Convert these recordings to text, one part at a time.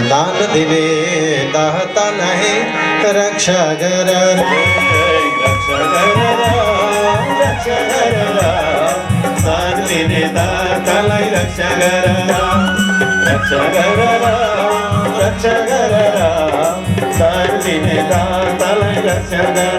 दान दिले दाता नाही रक्षा कर दान दिले दाता नाही रक्षा कर दान दिले दाता नाही रक्षा कर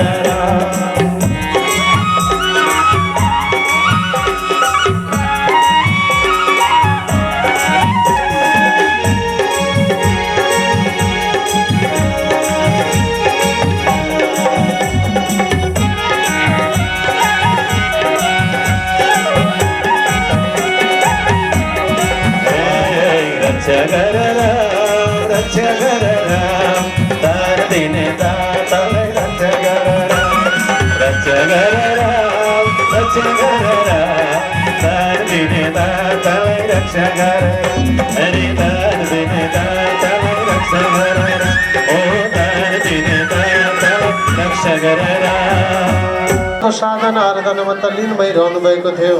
साधन आराधनामा तल्लीन भइरहनु भएको थियो।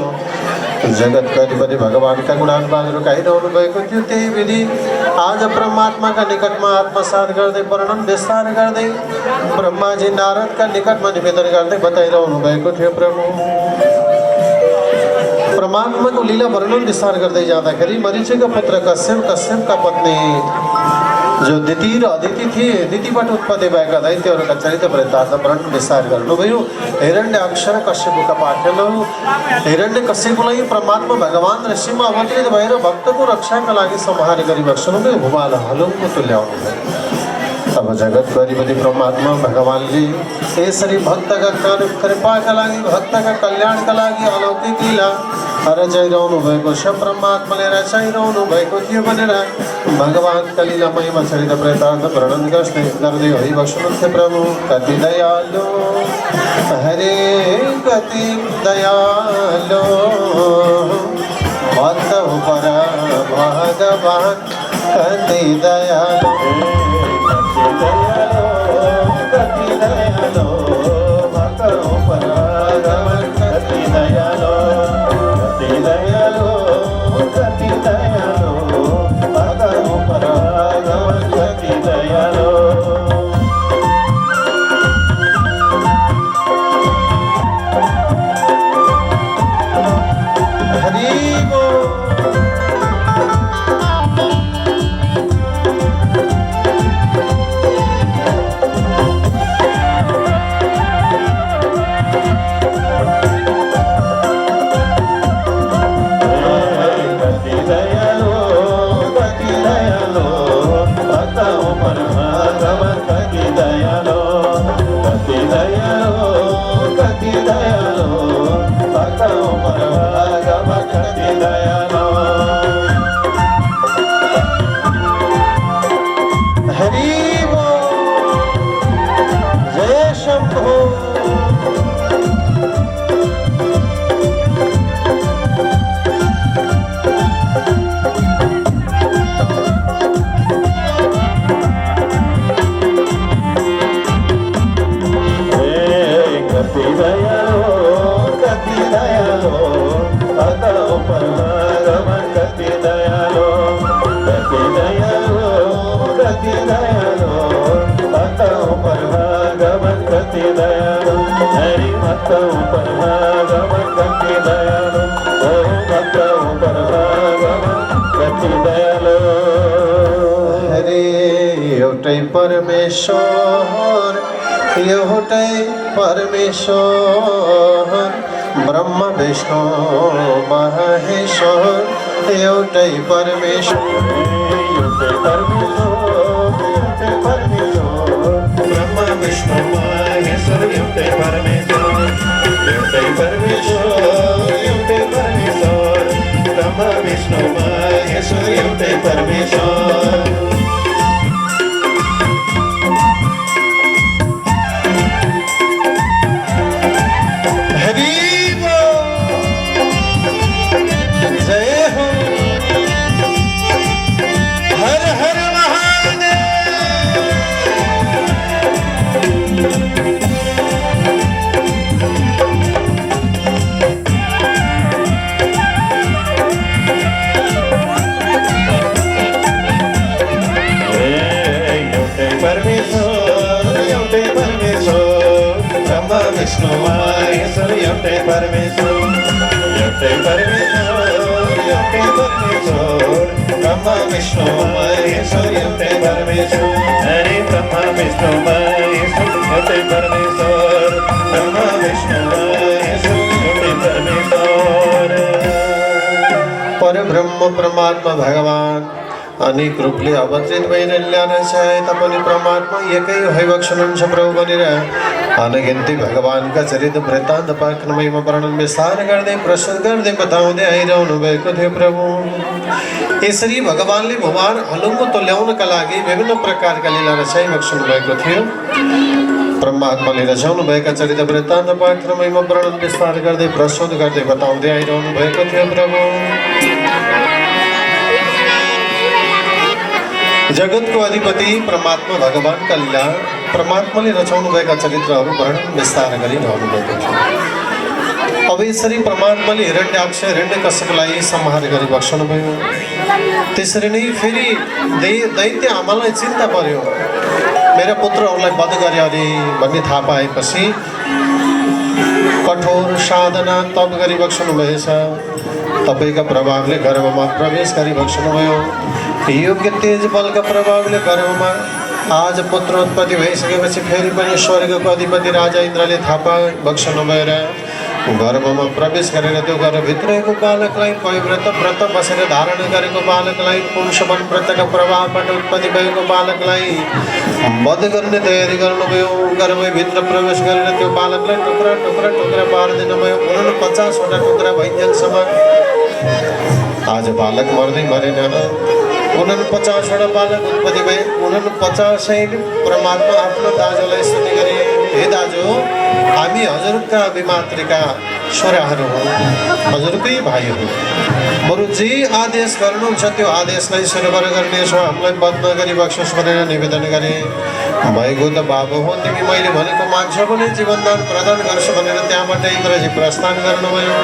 जगतको अधिपति भगवानका गुणानुवादहरू गाइरहनु भएको थियो। त्यही विधि आज परमात्माका निकटमा आत्मसात गर्दै वर्णन विस्तार गर्दै ब्रह्माजी नारदका निकटमा निवेदन गर्दै बताइरहनु भएको थियो। प्रभु परमात्माको लीला वर्णन विस्तार गर्दै जाँदाखेरि मरीचिका पुत्र कश्यपका पत्नी जो दिति र अदिति थिए, दितिबाट उत्पत्ति भएका दैत्यहरूका चरित्र वृत्तान्त वर्णन विस्तार गर्नुभयो। हिरण्यक्षर कश्यपका पाठ्यहरू हिरण्यकश्यपलाई परमात्मा भगवान ऋषिमा अवतरित भएर भक्तको रक्षाका लागि संहार गरिबस्नुभयो। भूमाल हलुङको तुल्याउनु भयो। तब जगतको अधिपति परमात्मा भगवानले यसरी भक्तका कृपाका लागि भक्तका कल्याणका लागि अलौकिक लीला रचाइरहनु भएको छ। परमात्माले रचाइरहनु भएको थियो भनेर भगवानका लीलामय चरित वृत्तान्त वर्णन गर्दै होइबस्नुहुन्थ्यो। प्रभु कति दयालु हरे कति दयालु भक्त पर भगवान कति दयालु कति दयालु भक्त पर भगवान कति दयालु परमेश्वर ब्रह्म विष्णु महेश्वर एउटै परमेश्वर ब्रह्म विष्णु महेश्वर एउटै परमेश्वर ब्रह्म विष्णु महेश्वर एउटै परमेश्वर विष्णु महेश्वर एउटै परमेश्वर एउटै परमेश्वर एउटै परमेश्वर ब्रह्मा विष्णु महेश्वर एउटै परमेश्वर हरे ब्रह्मा विष्णु महेश्वर एउटै परमेश्वर ब्रह्मा विष्णु महेश्वर एउटै परमेश्वर परब्रह्म परमात्मा भगवान अनेक रूपले अवतरित भइरहन्छ तपनि परमात्मा एकै हैवक्षणन्छ प्रभु बनेर अनगिन्ती भगवानका चरित्र वृत्तान्त पाखनमयमा वर्णन विस्तार गर्दै प्रस्तुत गर्दै बताउँदै आइरहनु भएको थियो प्रभु। यसरी भगवानले भुवान हलुङ्गो तुल्याउनका लागि विभिन्न प्रकारका लीला रचाइ बक्सनु भएको थियो। परमात्माले रचाउनु भएका चरित्र वृत्तान्त पाखनमयमा वर्णन विस्तार गर्दै प्रस्तुत गर्दै बताउँदै आइरहनु भएको थियो प्रभु। जगतको अधिपति परमात्मा भगवानका लीला परमात्माले रचाउनु भएका चरित्रहरू वर्णन विस्तार गरिरहनु भएको थियो। अब यसरी परमात्माले हिरण्याक्ष हिरण्यकश्यपलाई संहार गरी बक्सनु भयो। त्यसरी नै फेरि दैत्य आमालाई चिन्ता पर्यो, मेरा पुत्रहरूलाई वध गरे अरे भन्ने थाहा पाएपछि कठोर साधना तप गरी बक्सनु भएछ। तपाईँका प्रभावले गर्भमा प्रवेश गरी बक्सनु भयो। योग्य तेज बलका प्रभावले गर्भमा आज पुत्र उत्पत्ति भइसकेपछि फेरि पनि स्वर्गको अधिपति राजा इन्द्रले थाहा पाए बक्सनु भएर गर्भमा प्रवेश गरेर त्यो गर्भभित्रको बालकलाई पविव्रत व्रत बसेर धारण गरेको बालकलाई पुंसवन व्रतका प्रभावबाट उत्पत्ति भएको बालकलाई वध गर्ने तयारी गर्नुभयो। गर्भभित्र प्रवेश गरेर त्यो बालकलाई टुक्रा टुक्रा टुक्रा पारिदिनुभयो। 49वटा टुक्रा भइन्जेलसम्म आज बालक मर्दै मरेन। 49वटा बालक उत्पत्ति भए। 49 परमात्मा आफ्नो दाजुलाई स्तुति गरे, हे दाजु हामी हजुरका विमातृका छोराहरू हौँ, हजुरकै भाइ हौँ। बरु जे आदेश गर्नुहुन्छ त्यो आदेशलाई स्वीकार गर्नेछौँ, हामीलाई वध नगरी बक्सोस् भनेर निवेदन गरे। भएको त बाबु हो, तिमी मैले भनेको मान्छे पनि जीवनदान प्रदान गर्छु भनेर त्यहाँबाट इन्द्रजी प्रस्थान गर्नुभयो।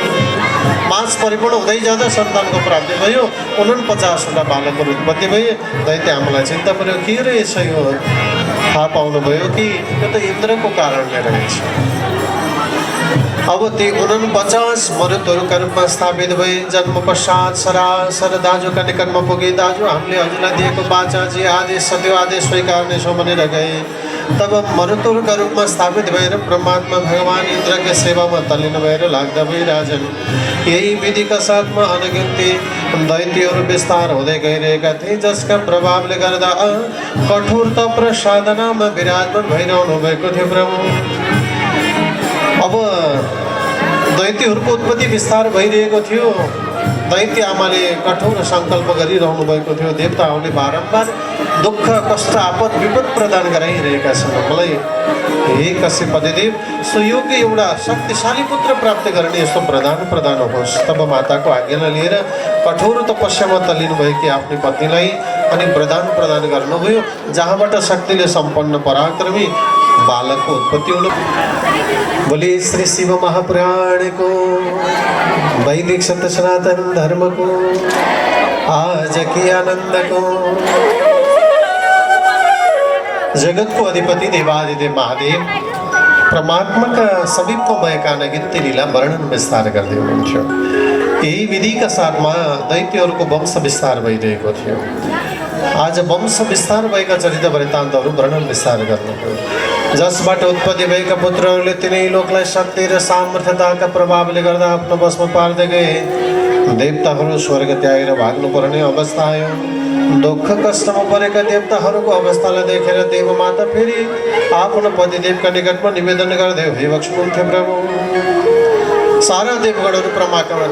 मास परिपूर्ण हुँदै जाँदा सन्तानको प्राप्ति भयो। 49वटा बालकहरू उत्पत्ति भए। दैत्य आमालाई चिन्ता पर्यो, के रहेछ यो? थाहा पाउनुभयो कि यो त इन्द्रको कारणले रहेछ। अब ती 49 मरुतहरूका रूपमा स्थापित भए। जन्म पश्चात सरासर दाजुका निकटमा पुगे। दाजु हामीले हजुरलाई दिएको बाचा जे आदेश छ त्यो आदेश स्वीकार्नेछौँ भनेर गए। तब मरुतहरूका रूपमा स्थापित भएर परमात्मा भगवान इन्द्रका सेवामा तल्लीन भएर लाग्दा भए। राजन यही विधिका साथमा अनगिन्ती दैत्यहरू विस्तार हुँदै गइरहेका थिए, जसका प्रभावले गर्दा कठोर तप र साधनामा विराजमान भइरहनु भएको थियो प्रभु। अब दैत्यहरूको उत्पत्ति विस्तार भइरहेको थियो। दैत्य आमाले कठोर सङ्कल्प गरिरहनु भएको थियो। देवताहरूले बारम्बार दुःख कष्ट आपद विपद प्रदान गराइरहेका छन्। मलाई हे कश्यप देव सुयोग्य एउटा शक्तिशाली पुत्र प्राप्त गर्ने यस्तो प्रदान होस्। तब माताको आज्ञालाई लिएर कठोर तपस्यामा तल्लिनु भएकी आफ्नै पत्नीलाई अनि प्रदान गर्नुभयो, जहाँबाट शक्तिले सम्पन्न पराक्रमी बालकको उत्पत्ति हुनु। बोले श्री शिव महापुराणको वैदिक सत्य सनातन धर्मको आज की आनन्दको जगतको अधिपति देवादिदेव महादेव परमात्माका समीपमा भएका अनगिन्ती लीला वर्णन विस्तार गर्दै हुनुहुन्थ्यो। यही विधिका साथमा दैत्यहरूको वंश विस्तार भइरहेको थियो। आज वंश विस्तार भएका चरित्र वृत्तान्तहरू वर्णन विस्तार गर्नुभयो, जसबाट उत्पत्ति भएका पुत्रहरूले तिनै लोकलाई शक्ति र सामर्थ्यताका प्रभावले गर्दा आफ्नो वशमा पार्दै गए। देवताहरू स्वर्ग त्यागेर भाग्नुपर्ने अवस्था आयो। दुःख कष्टमा परेका देवताहरूको अवस्थालाई देखेर देवमाता फेरि आफ्नो पतिदेवका निकटमा निवेदन गर्दै भइबक्सनुहुन्थ्यो प्रभु। सारा देवगणहरू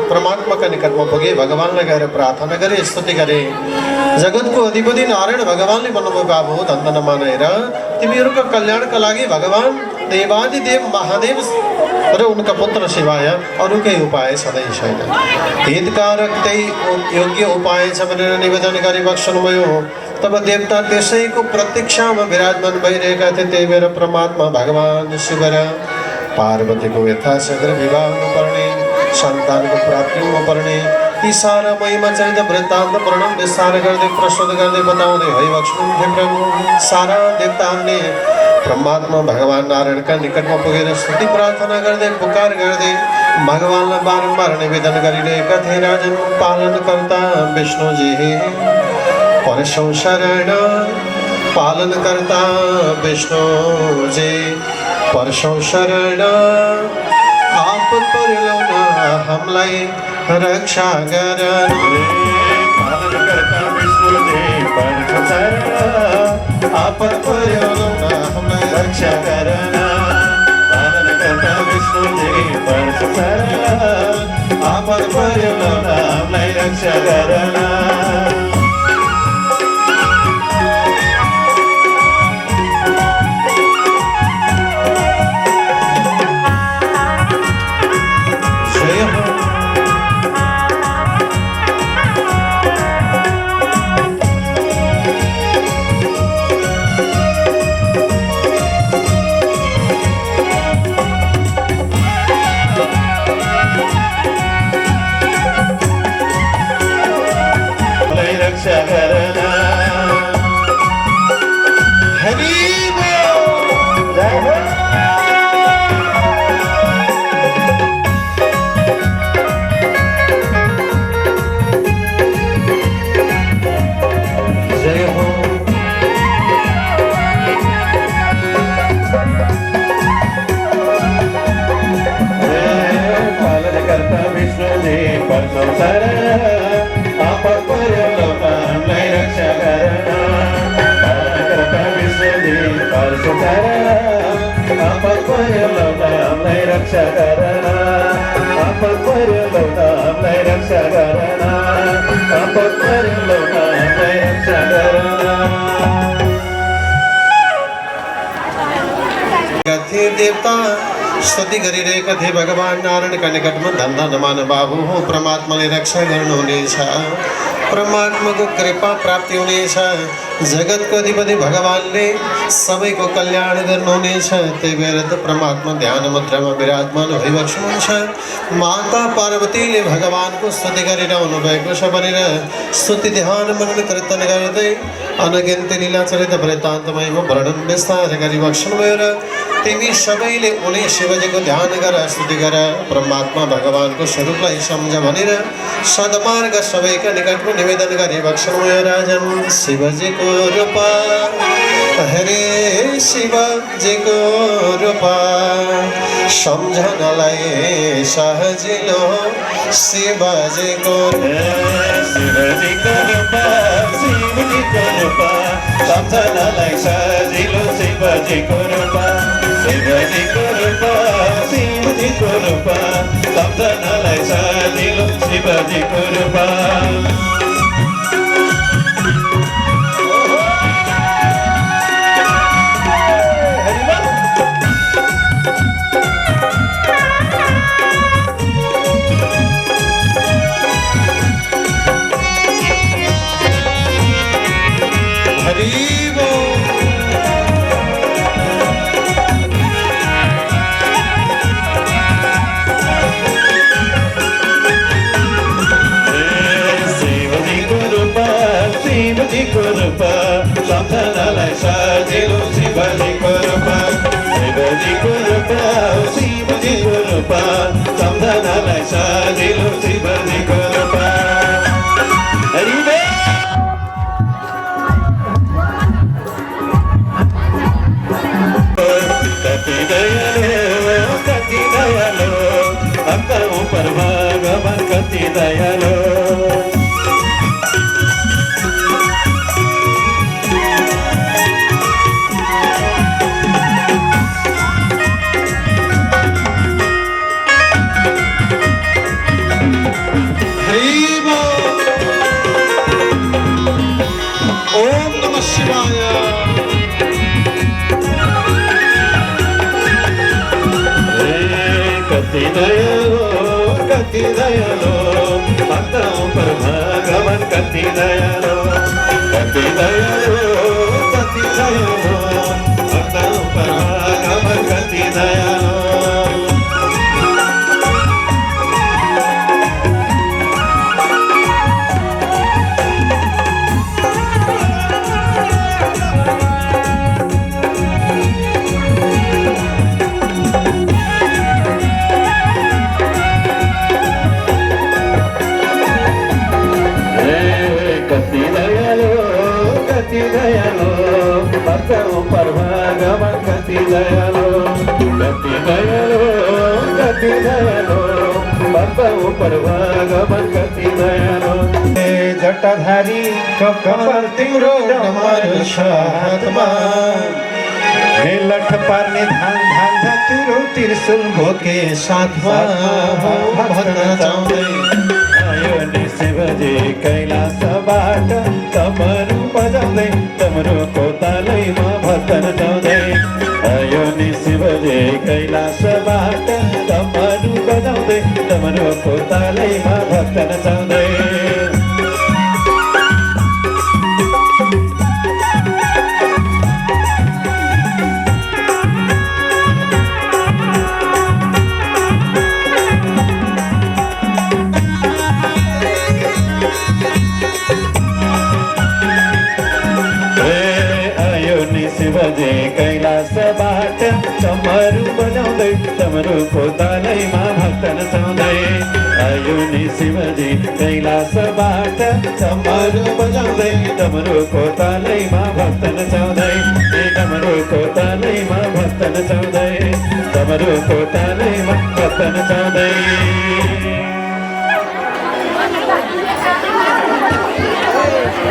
परमात्माका निकटमा पुगे, भगवानलाई गएर प्रार्थना गरे, स्तुति गरे। जगतको अधिपति नारायण भगवानले भन्नुभयो, बाबु धन्द नमानेर तिमीहरूका कल्याणका लागि भगवान देवादिदेव महादेव र उनका पुत्र सिवाय अरूकै उपाय सधैँ छैन। हितकारक त्यही योग्य उपाय छ भनेर निवेदन गरी बक्सनुभयो। तब देवता त्यसैको प्रतीक्षामा विराजमान भइरहेका थिए। त्यही भएर परमात्मा भगवान शिव र पार्वतीको यथाशीघ्र विवाह हुनुपर्ने, सन्तानको प्राप्ति हुनुपर्ने यी सारा महिमा चरित्र वृत्तान्त वर्णन विस्तार गर्दै प्रस्तुत गर्दै बताउँदै भइबक्सनुहुन्थ्यो प्रभु। सारा देवताहरूले परमात्मा भगवान नारायण का निकट में पुगेर स्तुति प्रार्थना कर दे, पुकार कर दे। भगवान बारंबार निवेदन करिले कथे राजन पालन करता विष्णु जी परशो शरण पालन करता विष्णु जी परशो शरण आप पर लोना हमलाई रक्षा करना पालन करता विष्णु जी परशो शरण आप पर लोना हमलाई रक्षा करना पालन करता विष्णु जी परशो शरण आप पर लोना हमलाई रक्षा करना रक्षा करना हरि बोल जय हो जय हो पालन करता विष्णु जी परशो शरण आप पर लोना हमलाई रक्षा करना पालन करता विष्णु जी परशो शरण आप पर लोना हमलाई रक्षा करना आप पर लोना हमलाई रक्षा करना आप पर लोना हमलाई रक्षा करना कथे देवता स्तुति करी रे कथे भगवान नारायण का निकट में धंधा नमान बाबू हो परमात्मा ने रक्षा करण होने छा परमात्मा को कृपा प्राप्ति होने छा जगत को अधिपति भगवान ने समय को कल्याण करने होने छा ते वेरत परमात्मा ध्यान मुद्रा में विराजमान होई बख्शुन छा माता पार्वती ने भगवान को स्तुति करी रे अनुभव को बनी रे स्तुति ध्यान मनन कीर्तन करते अनगिनत लीला चरित वृत्तांतमय वो वर्णन विस्तार करी बख्शुन मेर तेवी सबैले उन्हें शिवजी को ध्यान कर स्तुति कर परमात्मा भगवान को स्वरूप लाई समझ भनेर सदमार्ग सबैका निकट में निवेदन गरी बख्शनु राजन शिवजी को रूपा हरे शिवजी को रूपा समझनलाई सहजिलो शिवजी को शिवजी को रूपा शिवजी को रूपा समझनलाई सहजिलो शिवजी को रूपा शिवजी को रूपा शिवजी को रूपा समझनलाई सहजिलो शिवजी को रूपा शिवजी को रूपा समझनलाई सहजिलो शिवजी को रूपा शिवजी को रूपा शिवजी को रूपा समझनलाई सहजिलो शिवजी को रूपा हरि कति दयालो आपका ऊपर भगवान कति दयालो ओम नमः शिवाय कति दयालो आपका ऊपर भगवान कति दयालो कति दयालो आपका ऊपर भगवान कति दयालो कति दयालु भक्त ऊपर भगवान कति दयालु कति दयालु कति दयालु भक्त ऊपर भगवान कति दयालु जटाधारी कपाल तिम्रो डमरू छ हातमा हे लठ पार्ने धान धान तिम्रो त्रिशूल भोके साथमा भन्न चाउँदै आयो नि शिवजी कैलासबाट डमरू बजाउँदै डमरूको तालैमा भक्तन चाउँदै आयो नि शिवजी कैलासबाट डमरू बजाउँदै डमरूको तालैमा भक्तन चाउँदै शिवजी कैलासबाट डमरू बजाउँदै डमरूको तालैमा भक्तन चाउँदै आयो नि शिवजी कैलासबाट डमरू बजाउँदै डमरूको तालैमा भक्तन चाउँदै डमरूको तालैमा भक्तन चाउँदै डमरूको तालैमा भक्तन चाउँदै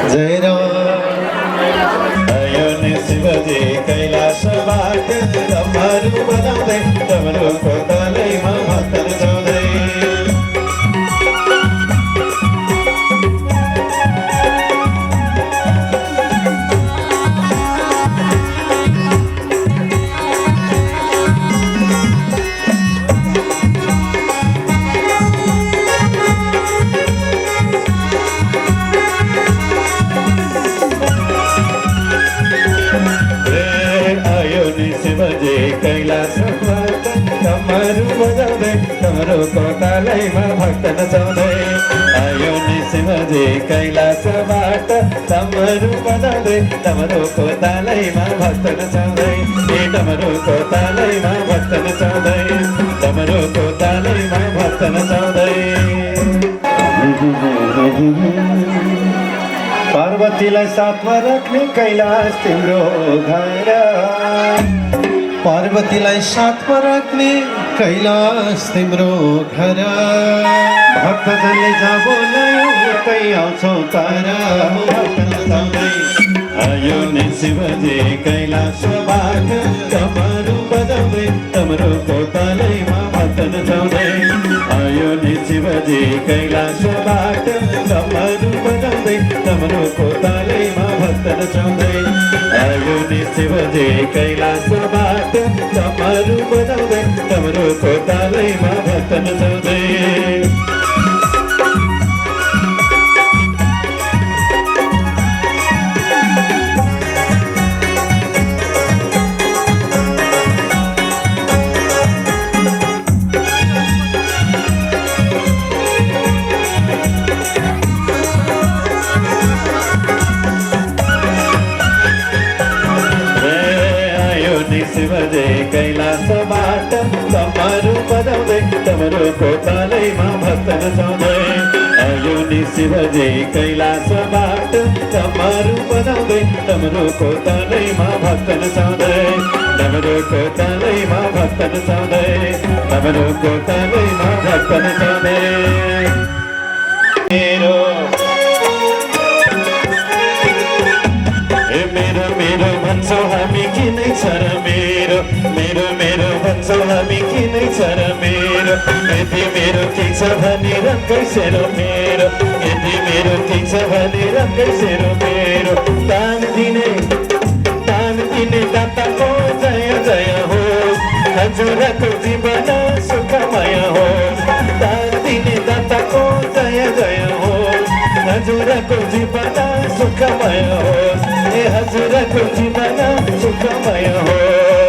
जय राम शिवजी कैलासबाट डमरू बजाउँदै डमरूको तालैमा भक्तन चाउँदै शिवजी कैलासबाट डमरू बजाउँदै डमरूको तालैमा भक्तन चाउँदै आयो नि शिवजी कैलासबाट डमरू बजाउँदै डमरूको तालैमा भक्तन चाउँदै डमरूको तालैमा भक्तन चाउँदै डमरूको तालैमा भक्तन चाउँदै पार्वतीलाई साथमा राख्ने कैलाश तिम्रो घर पार्वतीलाई साथमा राख्ने कैलाश तिम्रो घर भक्तजनले जहाँ बोलायो उतै आउँछौ तारा आयो नि शिवजी कैलासबाट डमरू बजाउँदै डमरूको तालैमा भक्तन चाउँदै आयो नि शिवजी कैलासबाट डमरू बजाउँदै डमरूको तालैमा भक्तन चाउँदै आयो नि शिवजी कैलासबाट डमरू बजाउँदै डमरूको तालैमा भक्तन चाउँदै शिवजी कैलासबाट डमरू बजाउँदै डमरूको तालैमा भक्तन चाउँदै आयो नि शिवजी कैलासबाट डमरू बजाउँदै डमरूको तालैमा भक्तन चाउँदै डमरूको तालैमा भक्तन चाउँदै डमरूको तालैमा भक्तन चाउँदै मेरो मेरो भन्छौ हामी किनै छ र मेरो मेरो मेरो भन्छौ हामी किनै छ र मेरो यदि मेरो ठिक छ भने रङ्गै सेरो मेरो यदि मेरो ठिक छ भने रङ्गै सेरो मेरो दान दिने दाताको जय जय होस् हजुरको जीवन सुखमय होस् दान दिने दाताको जय जय होस् हजुरको जीवन सुखमय होस् हजुरको जीवन सुखमय होस्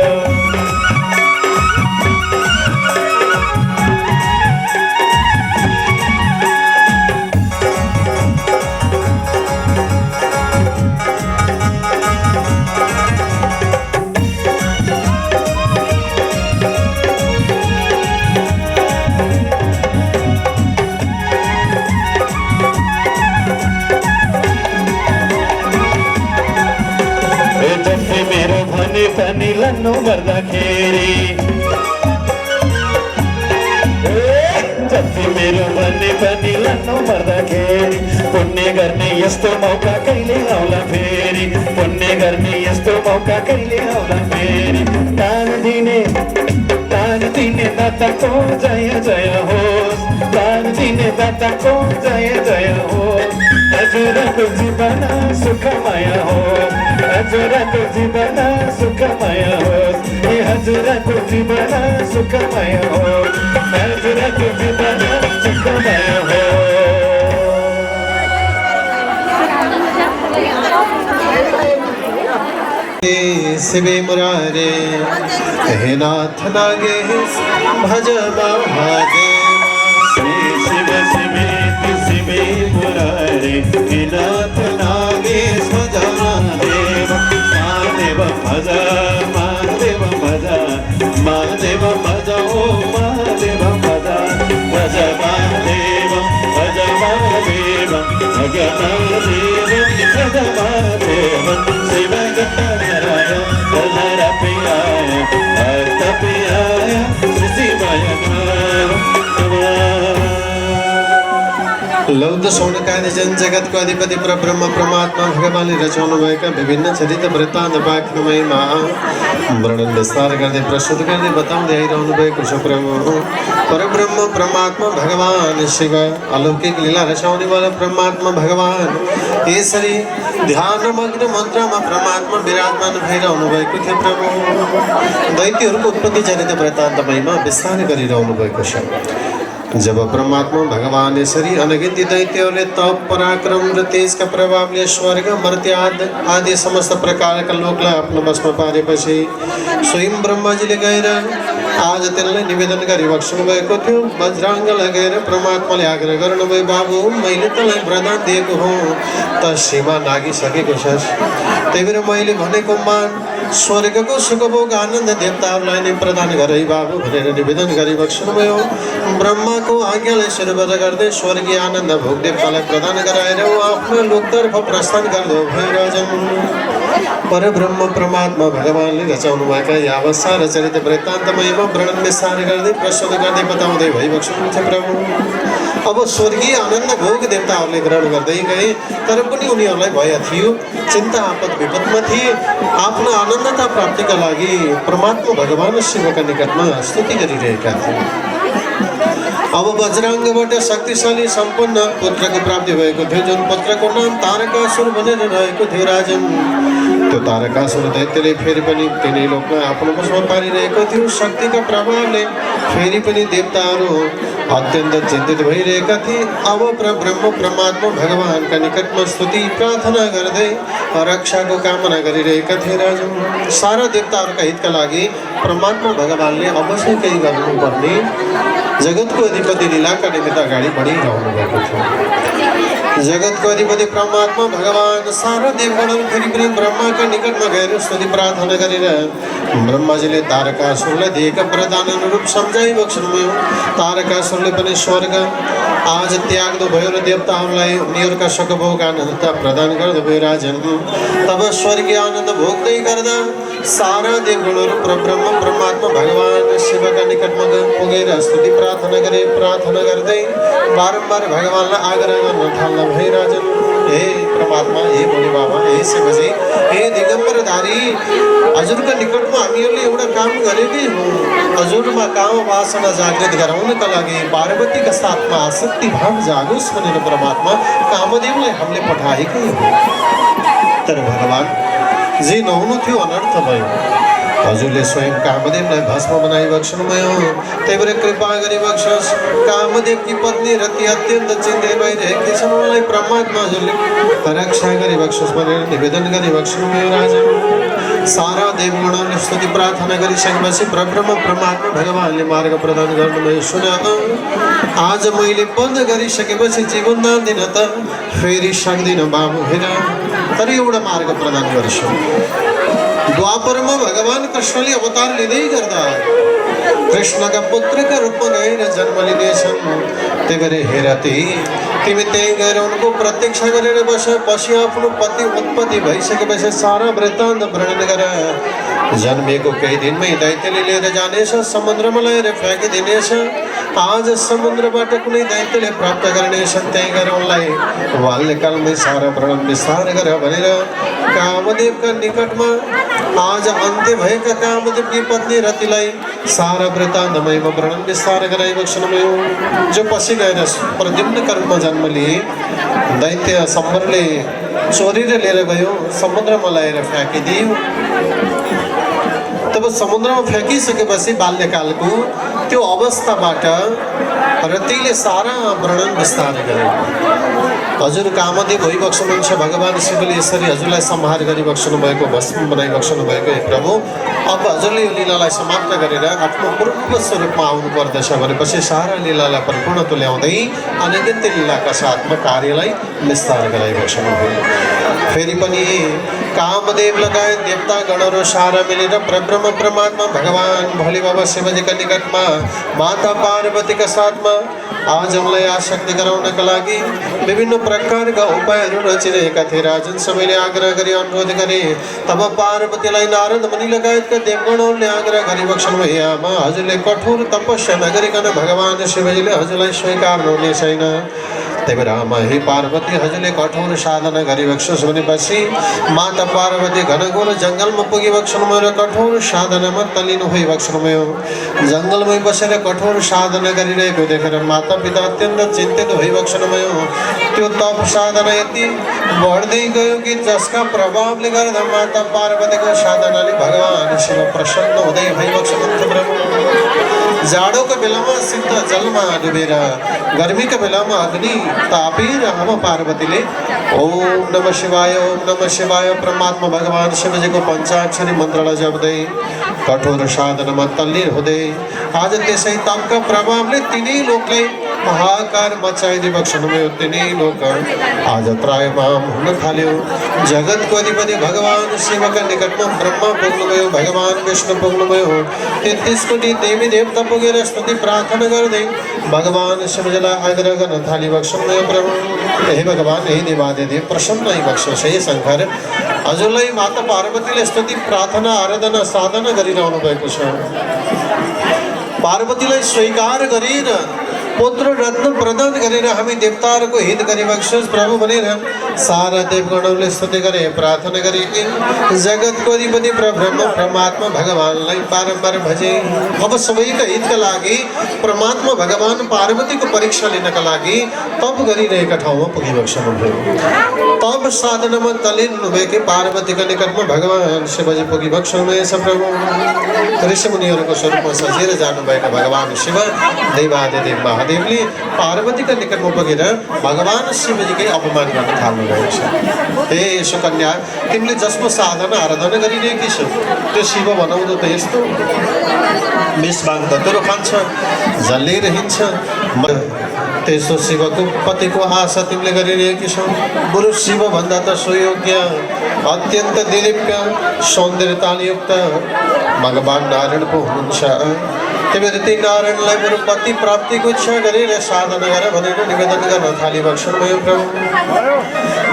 बनिलन्नु मर्दाखेरि जति मेरो भन्ने बनिलन्नु मर्दाखेरि पुण्य गर्ने यस्तो मौका कहिले आउला फेरि पुण्य गर्ने यस्तो मौका कहिले आउला फेरि दान दिने दाताको जय जय होस् दान दिने दाताको जय जय होस् हजुरको जीवन सुखमय होस् हजुरको जीवन सुखमय होस् हजुरको जीवन सुखमय होस् हजुरको जीवन सुखमय होस् शिवे मुरारे हे नाथ नागेश भज महादेव श्री शिव शिवेति शिवे मुरारे हे नाथ नागेश भज महादेव महादेव भज महादेव भज महादेव भज ओ महादेव भज भज महादेव भज महादेव भज महादेव भज महादेव शिव लौद सौनकादि जन जगतको अधिपति परब्रह्म परमात्मा भगवानले रचाउनु भएका विभिन्न चरित्र वृत्तान्त वाक्य महिमा वर्णन विस्तार गर्दै प्रस्तुत गर्दै बताउँदै आइरहनु भएको छ। प्रभु परब्रह्म परमात्मा भगवान शिव अलौकिक लीला रचाउने वाला परमात्मा भगवान यसरी ध्यानमग्न मन्त्रमा परमात्मा विराजमान भइरहनु भएको थियो। प्रभु दैत्यहरूको उत्पत्ति चरित्र वृत्तान्त महिमा विस्तार गरिरहनु भएको छ। जब परमात्मा भगवान यसरी अनगिन्ती दैत्यहरूले तप पराक्रम र तेजका प्रभावले स्वर्ग मर्त्य आदि समस्त प्रकारका लोकलाई आफ्नो वशमा पारेपछि स्वयं ब्रह्माजीले गएर आज त्यसलाई निवेदन गरी बक्सनु भएको थियो। वज्राङ्गलाई गएर परमात्माले आग्रह गर्नुभयो, बाबु मैले तँलाई वरदान दिएको हो त सीमा नागिसकेको छस्, त्यही भएर मैले भनेको मान स्वर्गको सुखभोग आनन्द देवताहरूलाई नै प्रदान गरे बाबु भनेर निवेदन गरी बक्सनुभयो। ब्रह्माको आज्ञालाई शिरबद्ध गर्दै स्वर्गीय आनन्द भोग देवतालाई प्रदान गराएर आफ्नो लोकतर्फ प्रस्थान गर्नु भयो। राजन परब्रह्म परमात्मा भगवानले रचाउनु भएका यावसार चरित्र वृत्तान्तमयमा वर्णन विस्तार गर्दै प्रस्तुत गर्दै बताउँदै भइबक्सनुहुन्छ। प्रभु अब स्वर्गीय आनन्द भोग देवताहरूले ग्रहण गर्दै गए, तर पनि उनीहरूलाई भय थियो, चिन्ता आपद विपदमा थिए। आफ्नो आनन्दता प्राप्तिका लागि परमात्मा भगवान शिवका निकटमा स्तुति गरिरहेका थिए। अब वज्राङ्गबाट शक्तिशाली सम्पन्न पुत्रको प्राप्ति भएको थियो, जुन पुत्रको नाम तारकासुर भनेर रहेको थियो। राजन त्यो तारकासुर दैत्यले फेरि पनि तिनै लोकमा आफ्नो वशमा पारिरहेको थियो। शक्तिका प्रभावले फेरि पनि देवताहरू अत्यन्त चिन्तित भइरहेका थिए। अब ब्रह्म परमात्मा भगवानका निकटमा स्तुति प्रार्थना गर्दै रक्षाको कामना गरिरहेका थिए। राजन सारा देवताहरूका हितका लागि परमात्मा भगवानले अवश्य केही गर्नुपर्ने जगतको अधिपति लीलाका निमित्त अगाडि बढिरहनु भएको थियो। जगतको अधिपति परमात्मा भगवान सारा देवगणहरू फेरि पनि ब्रह्माका निकटमा गएर स्तुति प्रार्थना गरेर ब्रह्माजीले तारकासुरलाई दिएका वरदान अनुरूप सम्झाइ बक्सनुभयो। तारकासुरले पनि स्वर्ग आज त्याग्नु भयो र देवताहरूलाई उनीहरूका सुखभोग आनन्दता प्रदान गर्नुभयो। राजन तब स्वर्गीय आनन्द भोग्दै गर्दा सारा देवगणहरू परब्रह्म परमात्मा भगवान शिवका निकटमा पुगेर स्तुति प्रार्थना गरे। प्रार्थना गर्दै बारम्बार भगवानलाई आग्रह गर्न थाल्न भए। राजन हे परमात्मा, हे भोले बाबा, हे शिवजी, हे दिगम्बरधारी, हजुरका निकटमा हामीहरूले एउटा काम गरेकै हो। हजुरमा काम वासना जागृत गराउनका लागि पार्वतीका साथमा आसक्ति भाव जागोस् भनेर परमात्मा कामदेवलाई हामीले पठाएकै हो। तर भगवान जे नहुनु थियो अनर्थ भयो। हजुरले स्वयं कामदेवलाई भस्म बनाइ बक्सनुभयो, त्यही भएर कृपा गरी बक्सोस्। कामदेवकी पत्नी रति अत्यन्त चिन्तित भइरहेकी छन्, उनलाई परमात्मा हजुरले रक्षा गरी बक्सोस् भनेर निवेदन गरी बक्सनुभयो। राजा सारा देवगणहरूले स्तुति प्रार्थना गरिसकेपछि परब्रह्म परमात्मा भगवानले मार्ग प्रदान गर्नुभयो। सुन, आज मैले बन्द गरिसकेपछि जीवनदान दिन त फेरि सक्दिनँ बाबु, हेर, तर एउटा मार्ग प्रदान गर्छु। द्वापरमा भगवान कृष्णले अवतार लिँदै गर्दा कृष्ण का पुत्र का रूप गएर जन्म लिनेछन् त्यही भएर हेरते तिमी त्यही गएर उनको प्रतीक्षा गरेर बस पछि आफ्नो पति उत्पत्ति भइसकेपछि सारा वृत्तान्त वर्णन गर जन्मिएको केही दिनमै दैत्यले लिएर जानेछ समुद्रमा लगेर फ्याँकिदिनेछ आज समुद्रबाट कुनै दैत्यले प्राप्त गर्नेछन् त्यही गएर उनलाई बाल्यकालमै सारा वर्णन विस्तार गर भनेर कामदेवका निकटमा आज अन्त्य भएका कामदेवकी पत्नी रतिलाई सारा वृत्तान्तमय वर्णन विस्तार गराएको क्षणमय जो पछि गएर प्रद्युम्नका रूपमा जन्म लिए दैत्य सम्बरले चोरेर लिएर गयो समुद्रमा लगेर फ्याँकिदियो तब समुद्रमा फ्याँकिसकेपछि बाल्यकालको त्यो अवस्थाबाट रतिले सारा वर्णन विस्तार गरे हजुर कामदेव भइबक्सनुहुन्छ भगवान् शिवले यसरी हजुरलाई संहार गरिबक्सनु भएको भस्म बनाइबक्सनु भएको हे प्रभु अब हजुरले यो लीलालाई समाप्त गरेर आफ्नो पूर्व स्वरूपमा आउनु पर्दछ भनेपछि सारा लीलालाई परिपूर्णता ल्याउँदै अनगिन्त लीलाका साथमा कार्यलाई विस्तार गराइबक्सनु भयो फेरि पनि कामदेव लगायत देवता गणहरू सारा मिलेर परब्रह्म परमात्मा भगवान् भोले बाबा शिवजीका निकटमा माता पार्वतीका साथमा आज उनलाई आसक्ति गराउनका लागि विभिन्न प्रकारका उपायहरू रचिरहेका थिए राजन सबैले आग्रह गरी अनुरोध गरे तब पार्वतीलाई नारद मुनि लगायतका देवगणहरूले आग्रह गरिबक्सनु भए आमा हजुरले कठोर तपस्या नगरिकन भगवान् शिवजीले हजुरलाई स्वीकार्नुहुने छैन त्यही भएर आमा हे पार्वती हजुरले कठोर साधना गरिबक्सोस् भनेपछि माता पार्वती घनघोर जङ्गलमा पुगिबक्सनुभयो र कठोर साधनामा तल्लीन भइबक्सनुभयो जङ्गलमै बसेर कठोर साधना गरिरहेको देखेर माता पिता अत्यन्त चिन्तित भइबक्सनुभयो त्यो तप साधना यति बढ्दै गयो कि जसका प्रभावले गर्दा माता पार्वतीको साधनाले भगवान् शिव प्रसन्न हुँदै भइबक्सनुहुन्थ्यो प्रभु जाडोको बेलामा सिद्ध जलमा डुबेर गर्मीको बेलामा अग्नि तापेर आमा पार्वतीले ओम नमः शिवाय परमात्मा भगवान् शिवजीको पञ्चाक्षरी मन्त्रलाई जप्दै कठोर साधनामा तल्लीन हुँदै आज त्यसै तपका प्रभावले तिनै लोकलाई महाकार मचाइदिबक्सनुभयो तिनै लोक आज त्रायमाम हुन थाल्यो जगतको अधिपति भगवान् शिवका निकटमा ब्रह्मा पुग्नुभयो भगवान् विष्णु पुग्नुभयो 33 कोटी देवी देवता पुगेर स्तुति प्रार्थना गर्दै भगवान् शिवजीलाई आग्रह गर्न थालिबक्सनुभयो प्रभु हे भगवान् हे देवादिदेव प्रसन्न भइबक्सोस् हे शङ्कर हजुरलाई माता पार्वतीले स्तुति प्रार्थना आराधना साधना गरिरहनु भएको छ पार्वतीलाई स्वीकार गरेर पुत्र रत्न प्रदान गरेर हामी देवताहरूको हित गरिबक्सोस् प्रभु भनेर सारा देवगणहरूले स्तुति गरे प्रार्थना गरे जगतको अधिपति ब्रह्म परमात्मा भगवान्लाई बारम्बार भजे अब सबैका हितका लागि परमात्मा भगवान् पार्वतीको परीक्षा लिनका लागि तप गरिरहेका ठाउँमा पुगिबक्सनुभयो तप साधनामा तल्लीन हुनुभएकी पार्वतीका निकटमा भगवान् शिवजी पुगिबक्सनुभएछ प्रभु ऋषिमुनिहरूको स्वरूपमा सजिएर जानुभएका भगवान् शिव देवादिदेव महादेवले पार्वतीका निकटमा पुगेर भगवान् शिवजीकै अपमान गर्न थाल्नुभएको छ हे सुकन्या तिमीले जसको साधना आराधना गरिरहेकी छौ त्यो शिव बनाउँदो त यस्तो विषभाङ धतुरो खान्छ जल्लै रहन्छ त्यसो शिवको पतिको आशा तिमीले गरिरहेकी छौ बरु शिवभन्दा त सुयोग्य अत्यन्त दिव्य सौन्दर्यतायुक्त भगवान् नारायण पो हुनुहुन्छ त्यही भएर ती नारायणलाई बरु पति प्राप्तिको इच्छा गरेर साधना गर भनेर निवेदन गर्न थालिबक्सनुभयो प्रभु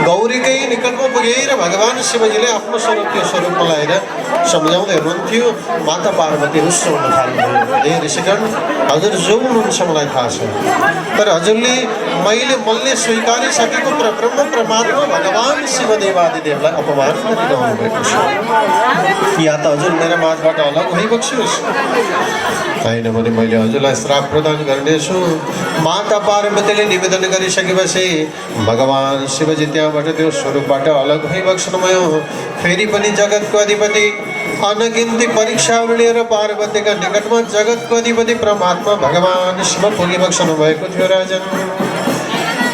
गौरीकै निकटमा पुगेर भगवान् शिवजीले आफ्नो स्वरूप त्यो स्वरूपमा लगाएर सम्झाउँदै हुनुहुन्थ्यो माता पार्वती रुष्ट हुन थाल्नुभयो हे ऋषिगण हजुर जो हुनुहुन्छ मलाई थाहा छ तर हजुरले मैले स्वीकारिसकेको ब्रह्म परमात्मा भगवान् शिवदेवादिदेवलाई अपमान गरिरहनु भएको छ या त हजुर मेरो माझबाट अलग भइबक्सोस् होइन भने मैले हजुरलाई श्राप प्रदान गर्नेछु माता पार्वतीले निवेदन गरिसकेपछि भगवान् शिवजी त्यहाँबाट त्यो स्वरूपबाट अलग भइबक्सनुभयो फेरि पनि जगतको अधिपति अनगिन्ती परीक्षाहरू लिएर पार्वतीका निकटमा जगतको अधिपति परमात्मा भगवान् शिव पुगिबक्सनु भएको थियो राजन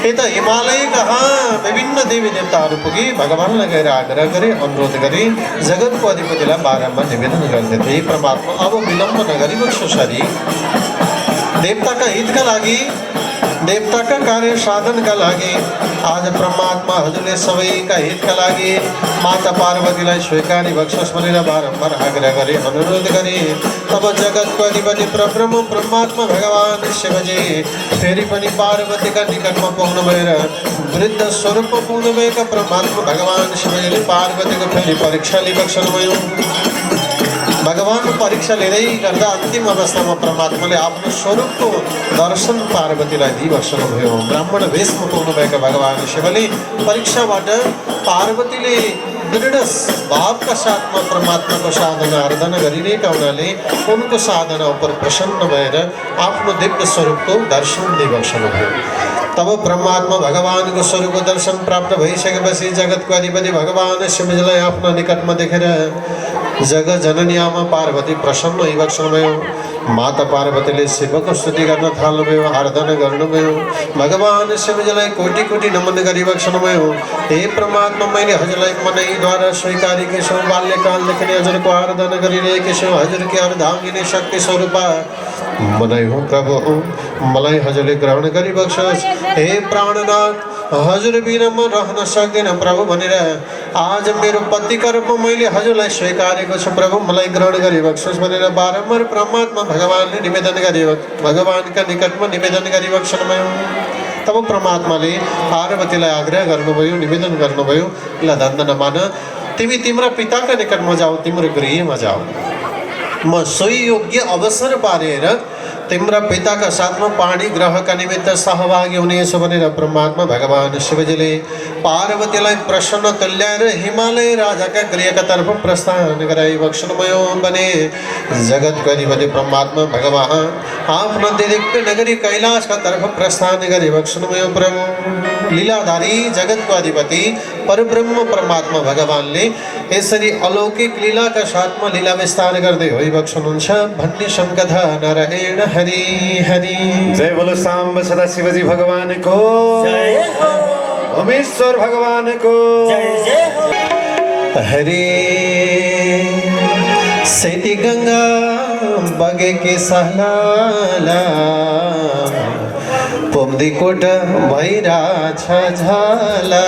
यता हिमालय कहाँ विभिन्न देवी देवताहरू पुगी भगवान्लाई गएर आग्रह गरे अनुरोध गरे जगतको अधिपतिलाई बारम्बार निवेदन गर्दथे परमात्मा अब विलम्ब नगरिबक्सोस् हरि देवताका हितका लागि देवताका कार्य साधनका लागि आज परमात्मा हजुरले सबैका हितका लागि माता पार्वतीलाई स्वीकारी बक्सोस् भनेर बारम्बार आग्रह गरे, अनुरोध गरे। तब जगतको अधिपति परब्रह्म परमात्मा भगवान शिवजी फेरि पनि पार्वतीका निकटमा पुग्नु भएर वृद्ध स्वरूपमा पुग्नु भएका परमात्मा भगवान शिवजीले पार्वतीको फेरि परीक्षा लिइबक्सनुभयो। भगवान परीक्षा लिँदै गर्दा अन्तिम अवस्थामा परमात्माले आफ्नो स्वरूपको दर्शन पार्वतीलाई दिइबक्सनुभयो। ब्राह्मण वेशमा पुग्नुभएका भगवान शिवले परीक्षाबाट पार्वतीले दृढ भावका साथमा परमात्माको साधना आराधना गरिरहेका हुनाले उनको साधना उप प्रसन्न भएर आफ्नो दिव्य स्वरूपको दर्शन दिइबक्सनुभयो। तब परमात्मा भगवानको स्वरूपको दर्शन प्राप्त भइसकेपछि जगतको अधिपति भगवान शिवजीलाई आफ्नो निकटमा देखेर जगत जननी आमा पार्वती प्रसन्न भइबक्सनुभयो। माता पार्वतीले शिवको स्तुति गर्न थाल्नुभयो, आराधना गर्नुभयो। भगवान शिवजीलाई कोटि कोटि नमन गरिबक्सनुभयो। हे परमात्मा, मैले हजुरलाई मनैद्वारा स्वीकारेकी छु, बाल्यकालदेखि नै हजुरको आराधना गरिरहेकी छु। हजुरकी अर्धाङ्गिनी शक्ति स्वरूपा मनै हो प्रभु, मलाई हजुरले ग्रहण गरिबक्सोस्। हे प्राणनाथ, हजुर बिना म रहन सक्दिनँ प्रभु भनेर आज मेरो पतिका रूपमा मैले हजुरलाई स्वीकारेको छु प्रभु, मलाई ग्रहण गरिबक्सोस् भनेर बारम्बार परमात्मा भगवानले निवेदन गरे, भगवानका निकटमा निवेदन गरिबक्सनुभयो। तब परमात्माले पार्वतीलाई आग्रह गर्नुभयो, निवेदन गर्नुभयो, ल धन्द नमान, तिमी तिम्रा पिताका निकटमा जाऊ, तिम्रो गृहमा जाऊ। म सोही योग्य अवसर पारेर तिम्रा पिताका साथमा पाणी ग्रहका निमित्त सहभागी हुनेछु भनेर परमात्मा भगवान शिवजीले पार्वतीलाई प्रसन्न तुल्याएर हिमालय राजाका गृहका तर्फ प्रस्थान गराइबक्सनुभयो भने जगतको अधिपति परमात्मा भगवान आफ्नो दिव्य नगरी कैलाशका तर्फ प्रस्थान गरिबक्सनुभयो। प्रभु लीलाधारी जगतको अधिपति परब्रह्म परमात्मा भगवानले यसरी अलौकिक लीलाका साथमा लीला विस्तार गर्दै होइबक्सनुहुन्छ भन्ने संकथा नारायण हरि हरि। जय बोलो सांब सदा शिवजी भगवान को जय हो, ओमेश्वर भगवान को जय हो। हरे सेती गंगा बगे के सहलाला पुमदी कोट भैरा झाला।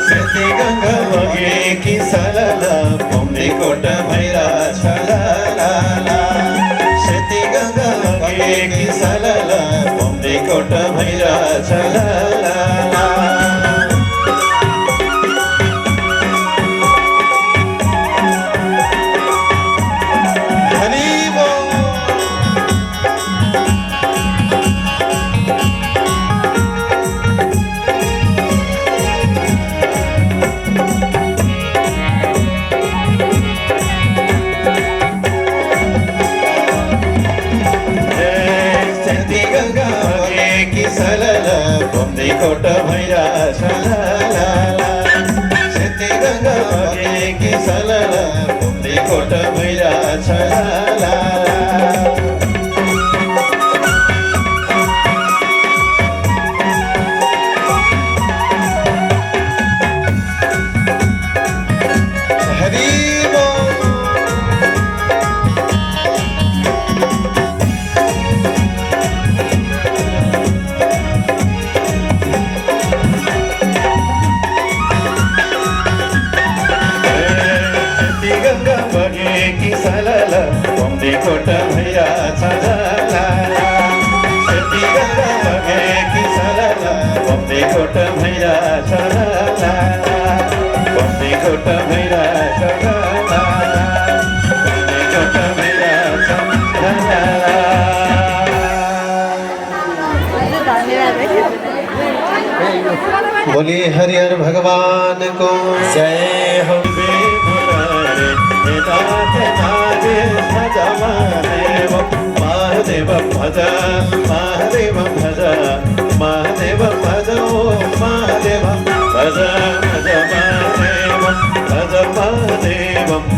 सेती गंगा बगे की सलाला पुमदी कोट भैरा छलाला। सेती गंगा बगे की सलाला पुमदी कोट भैरा छलाला। कोट भैरा छलाला। सेती गंगा बगे की सलाला पुमदी कोट भैरा छलाला। कोट भैया छलाला। सेती गंगा बगे की सलाला पुमदी कोट भैया छलाला। पुमदी कोट भैया छलाला। पुमदी कोट भैया छलाला। बोलिए हरिहर भगवान को जय हो। महादेव भज महादेव भज महादेव भज महादेव भज भज महादेव भज महादेव भज महादेव भज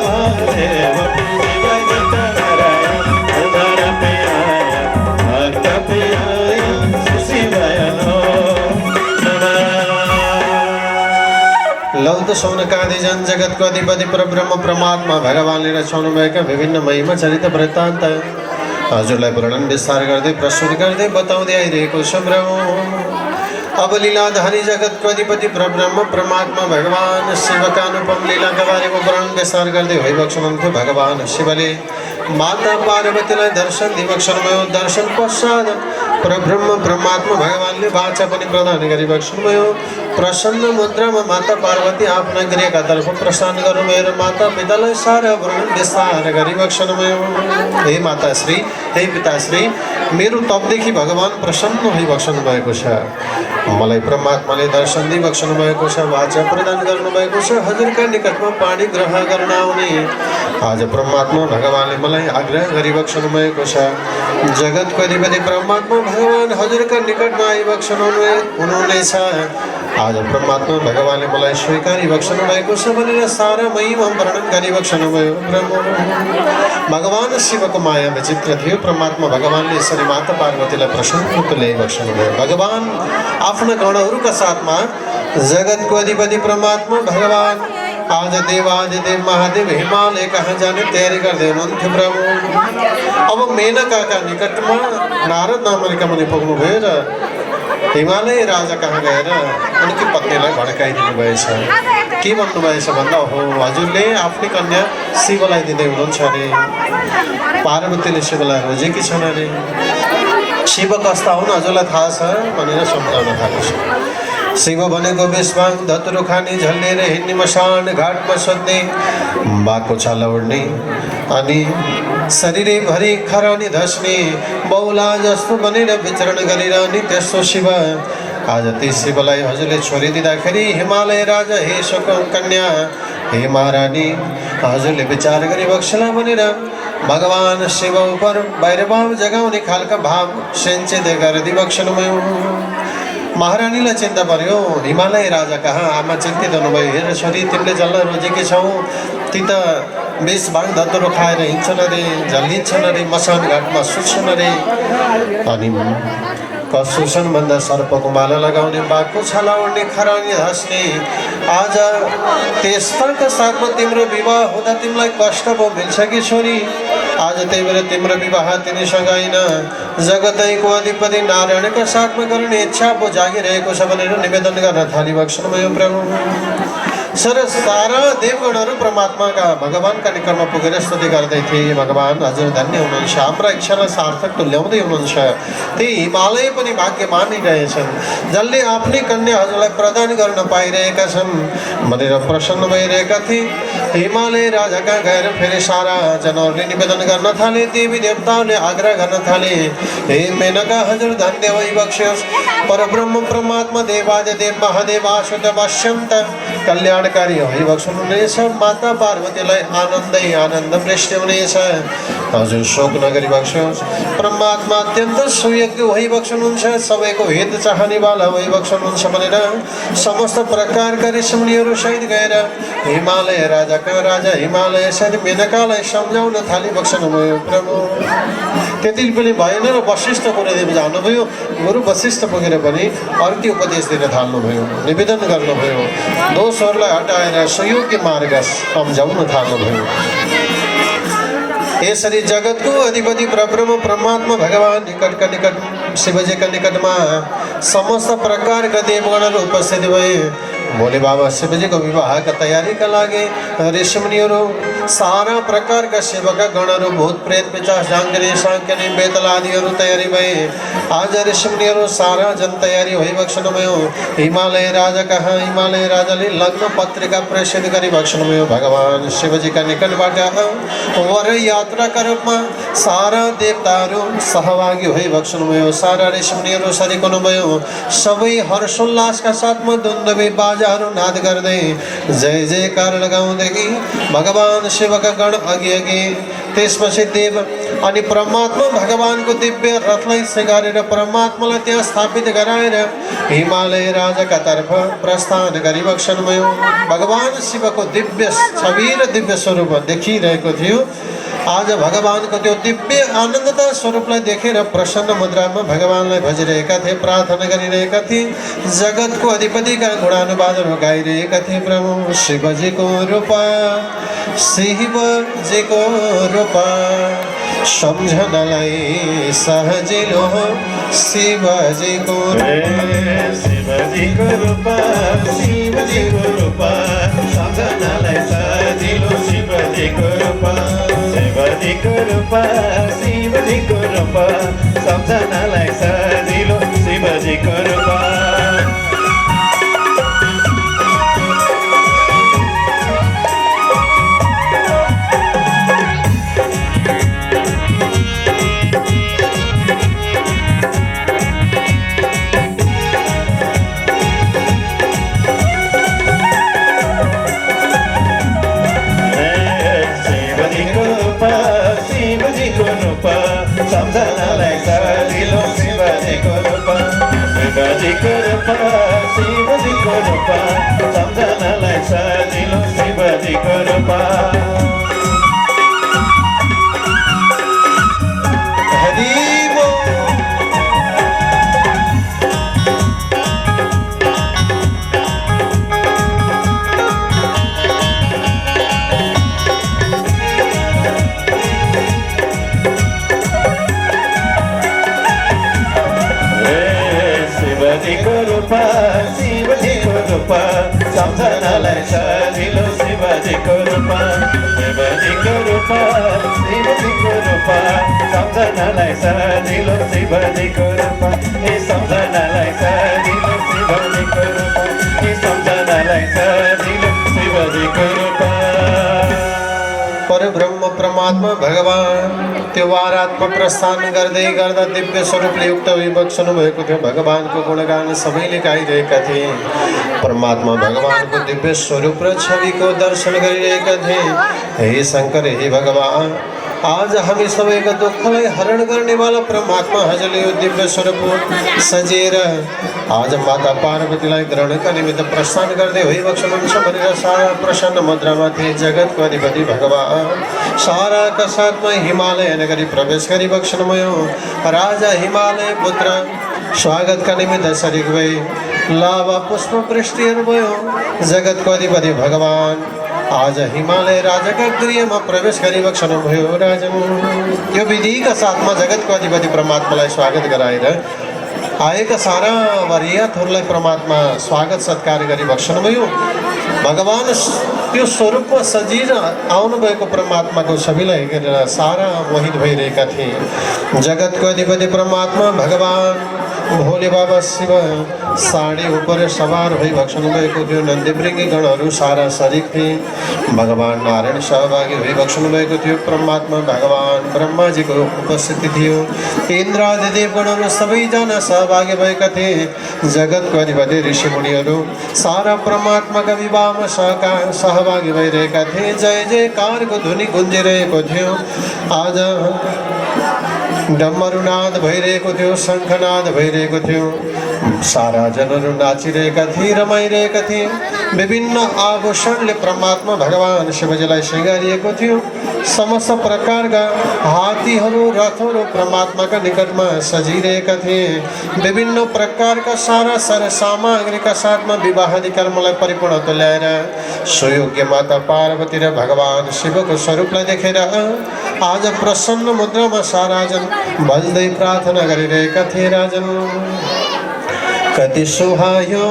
महादेव। शिव नारायण भक्त प्रियाय शिवाय लौत सौनकादि जन जगतको अधिपति परब्रह्म परमात्मा भगवानले रचाउनु भएका विभिन्न महिमा चरित वृत्तान्त हजुरलाई वर्णन विस्तार गर्दै प्रस्तुत गर्दै बताउँदै आइरहेको छौँ। अब लीलाधारी जगतको अधिपति परब्रह्म परमात्मा भगवान शिवका अनुपम लीलाका बारेमा वर्णन विस्तार गर्दै भइबक्सनुहुन्थ्यो। भगवान शिवले माता पार्वतीलाई दर्शन दिइबक्सनुभयो। दर्शन पश्चात परब्रह्म परमात्मा भगवानले वाचा पनि प्रदान गरिबक्सनुभयो। प्रसन्न मुद्रामा माता पार्वती आफ्ना गृहकातर्फ प्रस्थान गर्नुभयो र माता पितालाई सारा वर्णन विस्तार गरिबक्सनुभयो। हे माताश्री, हे पिताश्री, मेरो तपदेखि भगवान प्रसन्न भइबक्सनु भएको छ। मलाई परमात्माले दर्शन दिइबक्सनु भएको छ, वाचा प्रदान गर्नुभएको छ। हजुरका निकटमा पानी ग्रहण गर्न आउने आज परमात्मा भगवानले मलाई आग्रह गरिबक्सनु भएको छ। जगतको अधिपति परमात्मा भगवान हजुरका निकटमा आइबक्सनु हुनुहुनेछ। आज परमात्मा भगवानले मलाई स्वीकारिबक्सनु भएको छ भनेर सारा महिमा वर्णन गरिबक्सनु भयो। भगवान शिवको माया विचित्र थियो। परमात्मा भगवानले यसरी माता पार्वतीलाई प्रसन्न तुल्याइबक्सनु भयो। भगवान आफ्ना गणहरूका साथमा जगतको अधिपति परमात्मा भगवान आज देवादिदेव महादेव हिमालय कहाँ जाने तयारी गर्दै हुनुहुन्थ्यो प्रभु। अब मेनकाका निकटमा नारद नामका मुनि पुग्नुभयो र हिमालय राजा कहाँ गएर उनकी पत्नीलाई भड्काइदिनु भएछ। के भन्नुभएछ भन्दा, हो हजुरले आफ्नै कन्या शिवलाई दिँदै हुनुहुन्छ अरे, पार्वतीले शिवलाई रोजेकी छन् अरे, शिव कस्ता हुन् हजुरलाई थाहा छ भनेर सम्झाउन थालेको छ। शिव भनेको विश्वाङ धतुरो खाने, झल्लिएर हिँड्ने, मसान घाटमा सोध्ने, बाघको छाला उड्ने अनि शरीरैभरि खरानी धस्ने, बौला जस्तो बनेर विचरण गरिरहने त्यस्तो शिव। आज ती शिवलाई हजुरले छोरी दिँदाखेरि हिमालय राजा हे शोक कन्या, हे महारानी, हजुरले विचार गरिबक्सला भनेर भगवान शिव उप वैरभाव जगाउने खालका भाव सिंचित गरिदिबक्सनुभयो। महारानीलाई चिन्ता पर्यो। हिमालय राजा कहाँ आमा चिन्तित हुनुभयो। हेर छोरी, तिमीले जसलाई रोजेकी छौ ती त विष भाङ धतुरो खाएर हिँड्छन् अरे, झल्लिन्छन् अरे, मसान घाटमा सुत्छन् अरे, अनि कसुसन भन्दा सर्पको माला लगाउने, बाघको छाला उड्ने, खरानी हाँस्ने। आज त्यस्ताका साथमा तिम्रो विवाह हुँदा तिमीलाई कष्ट पो मिल्छ कि छोरी? आज त्यही भएर तिम्रो विवाह तिनीसँग होइन, जगतैको अधिपति नारायणका साथमा गर्ने इच्छा पो जागिरहेको छ भनेर निवेदन गर्न थालिबक्सनुभयो प्रभु। सर सारा देवगणहरू परमात्माका भगवानका निकटमा पुगेर स्तुति गर्दै थिए। भगवान हजुर धन्य हुनुहुन्छ, हाम्रा इच्छालाई सार्थक तुल्याउँदै हुनुहुन्छ। त्यही हिमालय पनि भाग्यमानी रहेछन्, जसले आफ्नै कन्या हजुरलाई प्रदान गर्न पाइरहेका छन् भनेर प्रसन्न भइरहेका थिए। हिमालय राजा कहाँ गएर फेरि सारा जनहरूले निवेदन गर्न थाले, देवी देवताहरूले आग्रह गर्न थाले, हे मेनका हजुर धन्य भइबक्स्योस्। परब्रह्म परमात्मा देवादिदेव महादेव आश्रित वश्यन्त कल्याणकारी भइबक्सनुहुनेछ। माता पार्वतीलाई आनन्दै आनन्द वृष्टि हुनेछ। हजुर शोक नगरिबक्स्योस्। परमात्मा अत्यन्त सुयोग्य भइबक्सनुहुन्छ, सबैको हित चाहनेवाला भइबक्सनुहुन्छ भनेर समस्त प्रकारका ऋषिमुनिहरू सहित गएर हिमालय राजाका राजा हिमालय सहित मेनकालाई सम्झाउन थालिबक्सनुभयो प्रभु। त्यति पनि भएन र वशिष्ठ गुरुदेव जानुभयो। गुरु वशिष्ठ पुगेर पनि अर्को उपदेश दिन थाल्नुभयो, निवेदन गर्नुभयो, दोषहरूलाई हटाएर सुयोग्य मार्ग सम्झाउन थाल्नुभयो। यसरी जगतको अधिपति परब्रह्म परमात्मा भगवान निकटका निकट शिवजीका निकटमा समस्त प्रकारका देवगणहरू उपस्थित भए। भोले बाबा शिवजीको विवाहका तयारीका लागि ऋषिमुनिहरू सारा प्रकारका शिवका गणहरू भूत प्रेत पिशाच झाङ्क्ने साङ्क्ने बेतल आदिहरू तयारी भए। आज ऋषिमुनिहरू सारा जन तयारी भइबक्सनुभयो। हिमालय राजा कहाँ हिमालय राजाले लग्न पत्रिका प्रेषित गरिबक्सनुभयो। भगवान शिवजीका निकटबाट वर यात्राका रूपमा सारा देवताहरू सहभागी भइबक्सनुभयो। सारा ऋषिमुनिहरू सरिक हुनुभयो। सबै हर्षोल्लासका साथमा दुन्दुभी बाजाहरू नाद गर्दै जय जयकार लगाउँदै भगवान शिवका गण अघि अघि, त्यसपछि देव अनि परमात्मा भगवानको दिव्य रथलाई सिगारेर परमात्मालाई त्यहाँ स्थापित गराएर हिमालय राजाका तर्फ प्रस्थान गरिबक्सनुभयो। भगवान शिवको दिव्य छवि र दिव्य स्वरूप देखिरहेको थियो। आज भगवानको त्यो दिव्य आनन्दता स्वरूपलाई देखेर प्रसन्न मुद्रामा भगवानलाई भजिरहेका थिए, प्रार्थना गरिरहेका थिए। जगतको अधिपतिका गुणानुवादहरू गाइरहेका थिए। प्रभु शिवजीको रूप, शिवजीको रूप, समझनलाई सहजिलो शिवजीको शिवजीको रूपा शिवजीको रूपा सम्झनालाई सजिलो शिवजीको रूपा शिवजीको रूपा शिवजीको रूपा सम्झनालाई सजिलो शिवजीको रूपा सम्झनालाई सजिलो शिवजीको रूपा शिवजीको रूपा शिवजीको रूपा सम्झनालाई सजिलो शिवजीको रूपा शिवजीको रूपा शिवजीको रूपा सम्झनालाई सजिलो शिवजीको रूपा शिवजीको रूपा शिवजीको रूपा सम्झनालाई सजिलो शिवजीको रूपा ए सम्झनालाई सजिलो शिवजीको रूपा ए सम्झनालाई सजिलो शिवजीको रूपा परब्रह्म परमात्मा भगवान त्यो वारात्मा प्रस्थान गर्दै गर्दा दिव्य स्वरूपले युक्त विबक्सनु भएको थियो भगवानको गुणगान सबैले गाइरहेका थिए परमात्मा भगवानको दिव्य स्वरूप र छविको दर्शन गरिरहेका थिए हे शंकर हे भगवान आज हामी सबैका दुःखलाई हरण गर्नेवाला परमात्मा हजुरले यो दिव्य स्वरूप सजेर आज माता पार्वतीलाई ग्रहणका निमित्त प्रस्थान गर्दै भइबक्सनुहुन्छ भनेर सारा प्रसन्न मुद्रामा थिए जगतको अधिपति भगवान साराका साथमा हिमालय नगरी प्रवेश गरिबक्सनुभयो राजा हिमालय पुत्र स्वागतका निमित्त सरिक भई लाभा पुष्प वृष्टिहरू भयो जगतको अधिपति भगवान आज हिमालय राजाका गृहमा प्रवेश गरिबक्सनुभयो राजन यो विधिका साथमा जगतको अधिपति परमात्मालाई स्वागत गराएर आएका सारा वरियातहरूलाई परमात्मा स्वागत सत्कार गरिबक्सनुभयो भगवान त्यो स्वरूपमा सजिएर आउनुभएको परमात्माको छविलाई हेरेर सारा मोहित भइरहेका थिए जगतको अधिपति परमात्मा भगवान भोले बाबा शिव साडी उपर सवार भइबक्सनुभएको थियो नन्दीवृङ्गी गणहरू सारा सरिक थिए भगवान नारायण सहभागी भइबक्सनुभएको थियो परमात्मा भगवान ब्रह्माजीको उपस्थिति थियो इन्द्रादि देवगणहरू सबैजना सहभागी भएका थिए जगतको अधिपति ऋषिमुनिहरू सारा परमात्माका विवाहमा सहभागी भइरहेका थिए जय जयकारको ध्वनि गुन्जिरहेको थियो आज डमरुनाद भइरहेको थियो शङ्खनाद भइरहेको थियो सारा जनहरू नाचिरहेका थिए रमाइरहेका थिए विभिन्न आभूषणले परमात्मा भगवान शिवजीलाई सिँगारिएको थियो समस्त प्रकारका हात्तीहरू रथहरू परमात्माका निकटमा सजिरहेका थिए विभिन्न प्रकारका सारा सर सामग्रीका साथमा विवाहादि कर्मलाई परिपूर्ण तुल्याएर सुयोग्य माता पार्वती र भगवान शिवको स्वरूपलाई देखेर आज प्रसन्न मुद्रामा सारा जन बल्दै प्रार्थना गरिरहेका थिए राजन कति सुहायो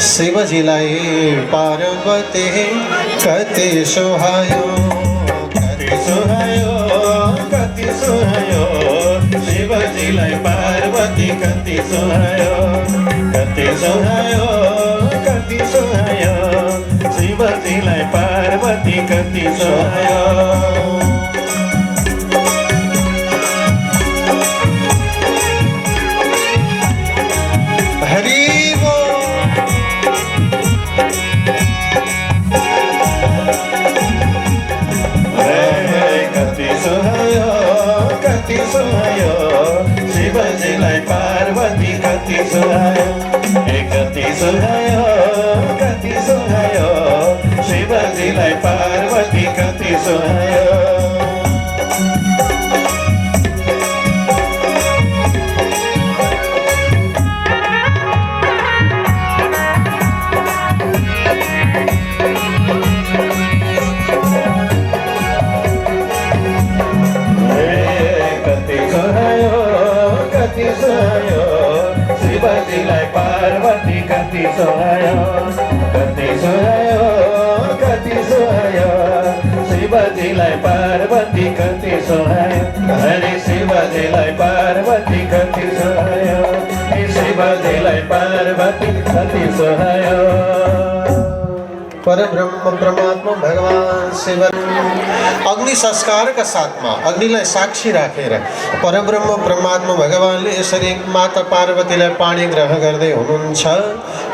शिवजीलाई पार्वती कति सुहायो शिवजीलाई पार्वती कति सुहायो शिवजीलाई पार्वती कति सुहायो शिवजीलाई पार्वती कति सुहायो कति सुहायो शिवजीलाई पार्वती कति सुहायो शिवजीलाई पार्वती कति सोहायो, कति सोहायो, कति सोहायो। शिवजीलाई पार्वती कति सोहायो, हरे शिवजीलाई पार्वती कति सोहायो, शिवजीलाई पार्वती कति सोहायो। परब्रह्म परमात्मा भगवान शिव अग्नि संस्कार का साथमा अग्निलाई साक्षी राखेर परब्रह्म परमात्मा भगवानले यसरी माता पार्वतीलाई पानी ग्रहण गर्दै हुनुहुन्छ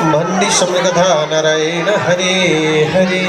भन्ने सम्झ कथा नारायण हरि हरि।